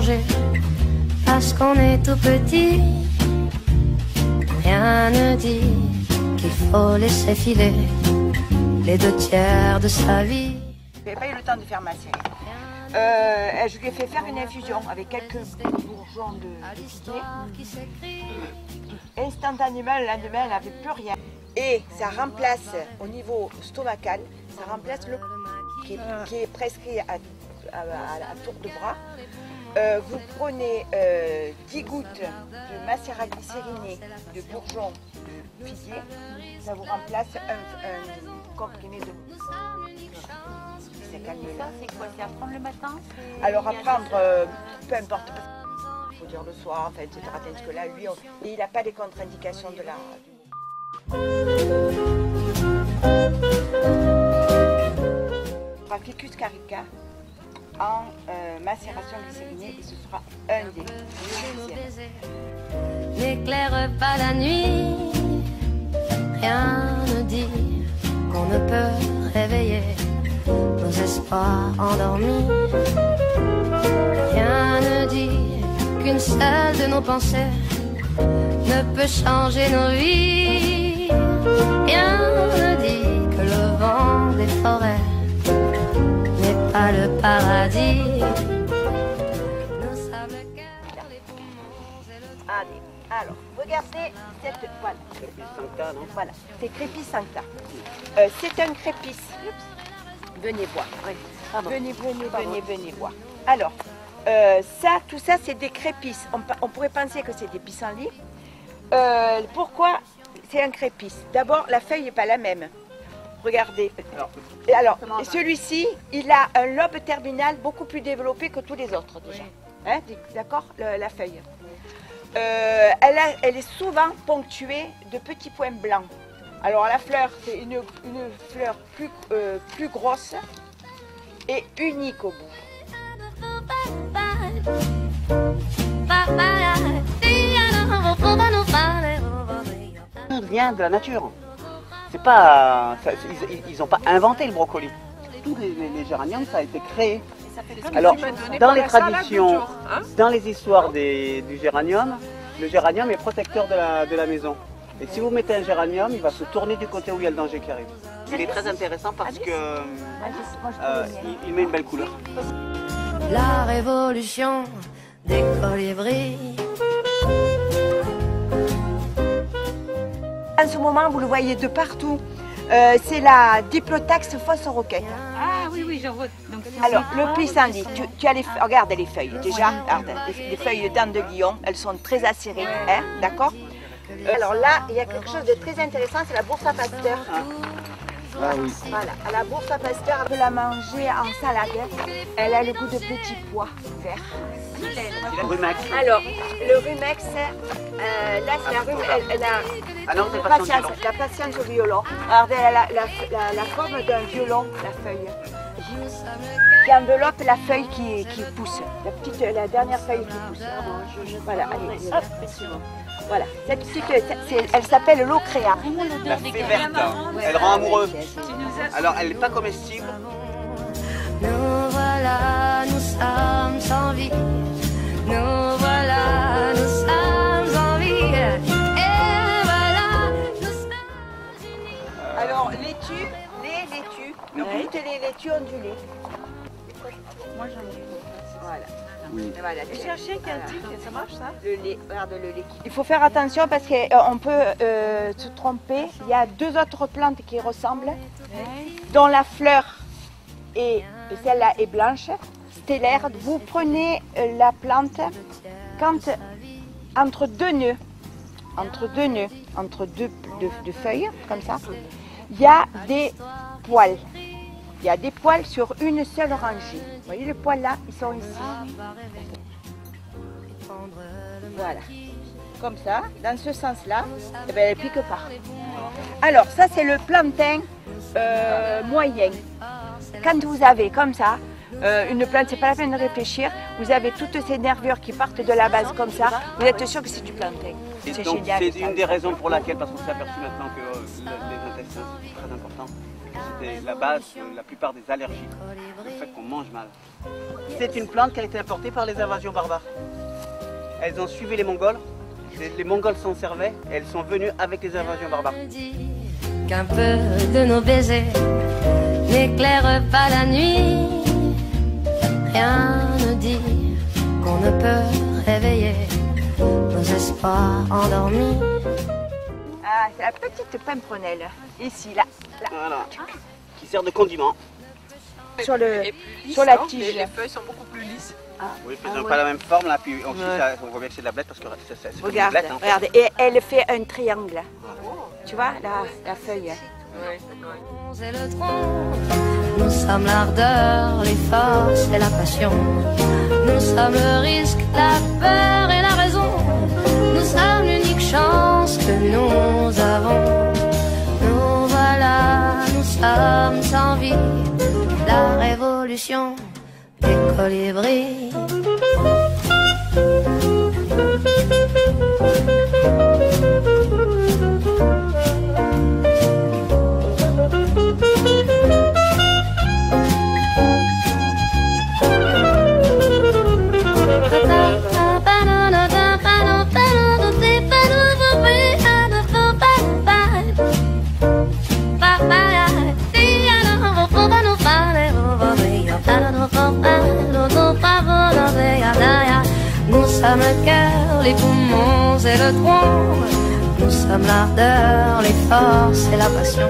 changer parce qu'on est tout petit. Rien ne dit qu'il faut laisser filer les 2/3 de sa vie. Je n'avais pas eu le temps de faire macérer. Je lui ai fait faire une infusion avec quelques bourgeons de figuier. Instantanément, le lendemain, elle n'avait plus rien. Et ça remplace, au niveau stomacal, ça remplace le qui est prescrit à tour de bras. Vous prenez 10 gouttes de macérat glycériné de bourgeons de figuier, ça vous remplace un comprimé de c'est calme là. C'est quoi? C'est à prendre le matin? Alors à prendre, peu importe, il faut dire le soir, enfin, etc. Tandis que là, lui, il n'a pas les contre-indications de la... Ficus carica en macération glycérinée et ce sera un des deuxièmes. N'éclaire pas la nuit, rien ne dit qu'on ne peut réveiller nos espoirs endormis. Rien ne dit qu'une seule de nos pensées ne peut changer nos vies. Rien ne dit que le vent des forêts n'est pas le paradis. Allez, alors, regardez cette toile. Voilà, c'est Crépis sancta. C'est un crépice. Venez voir. Venez voir. Alors, tout ça, c'est des crépices. On pourrait penser que c'est des pissenlits. Pourquoi c'est un crépice? D'abord, la feuille n'est pas la même. Regardez. Alors, celui-ci, il a un lobe terminal beaucoup plus développé que tous les autres déjà. Hein, d'accord, la feuille. Elle est souvent ponctuée de petits points blancs. Alors la fleur, c'est une fleur plus grosse et unique au bout. Tout vient de la nature. C'est pas, ils n'ont pas inventé le brocoli. Tous les géraniums, ça a été créé. Alors, dans les traditions, dans les histoires du géranium, le géranium est protecteur de la maison. Et si vous mettez un géranium, il va se tourner du côté où il y a le danger qui arrive. Il est très intéressant parce que il met une belle couleur. La révolution des colibris. En ce moment, vous le voyez de partout. C'est la Diplotax phosphoroquette. Ah oui, j'en vois. Alors, le pissenlit, tu as regarde les feuilles déjà, regarde, les feuilles d'Andelion, elles sont très acérées, hein, d'accord? Alors là, il y a quelque chose de très intéressant, c'est la bourse à Pasteur. Ah oui. Voilà, à la bourse à Pasteur, on peut la manger en salade. Elle a le goût de petits pois verts. Le rumex. Alors, le rumex, là c'est la rumex, la patience au violon. Regardez, elle a la forme d'un violon, la feuille. Qui enveloppe la feuille qui pousse, la dernière feuille qui pousse. Voilà, allez, hop. Voilà, cette petite, elle s'appelle l'ocréa. La fée verte, elle rend amoureux. Alors, elle n'est pas comestible. Nous voilà, nous sommes sans vie. Nous voilà, nous sommes en vie. Et voilà, nous sommes unis. Alors, les laitues, toutes les laitues ondulées. Moi j'en ai. Voilà. Oui. Voilà, J'ai cherché quel type, ça marche ça? le lait, regarde le lait. Il faut faire attention parce qu'on peut se tromper. Il y a deux autres plantes qui ressemblent, dont la fleur et celle-là est blanche, stellaire. Vous prenez la plante quand entre deux nœuds, entre deux feuilles, comme ça, il y a des poils. Il y a des poils sur une seule rangée. Vous voyez les poils là, ils sont ici. Voilà. Comme ça, dans ce sens-là, eh ben, elle ne pique pas. Alors ça c'est le plantain moyen. Quand vous avez comme ça, une plante, c'est pas la peine de réfléchir, vous avez toutes ces nervures qui partent de la base comme ça, vous êtes sûr que c'est du plantain. C'est génial. C'est une des raisons pour laquelle, parce qu'on s'est aperçu maintenant que les intestins c'est très important, C'était la base de la plupart des allergies, le fait qu'on mange mal. C'est une plante qui a été importée par les invasions barbares. Elles ont suivi les Mongols, les Mongols s'en servaient et elles sont venues avec les invasions barbares. Qu'un peu de nos baisers n'éclaire pas la nuit. Rien ne dit qu'on ne peut réveiller nos espoirs endormis. Ah, c'est la petite pimprenelle. Ici, là. Voilà, qui sert de condiment. Sur la tige. Les feuilles sont beaucoup plus lisses. Oui, puis elles n'ont pas la même forme là, puis aussi, on voit bien que c'est de la blette parce que c'est une Regarde, blette. Hein. regarde, et elle fait un triangle. Tu vois, la feuille. Et le tronc, nous sommes l'ardeur, les forces et la passion. Nous sommes le risque, la peur et la raison. Nous sommes l'unique chance que nous avons. Nous voilà, nous sommes sans vie. La révolution des colibris. Nous sommes le cœur, les poumons et le tronc. Nous sommes l'ardeur, les forces et la passion.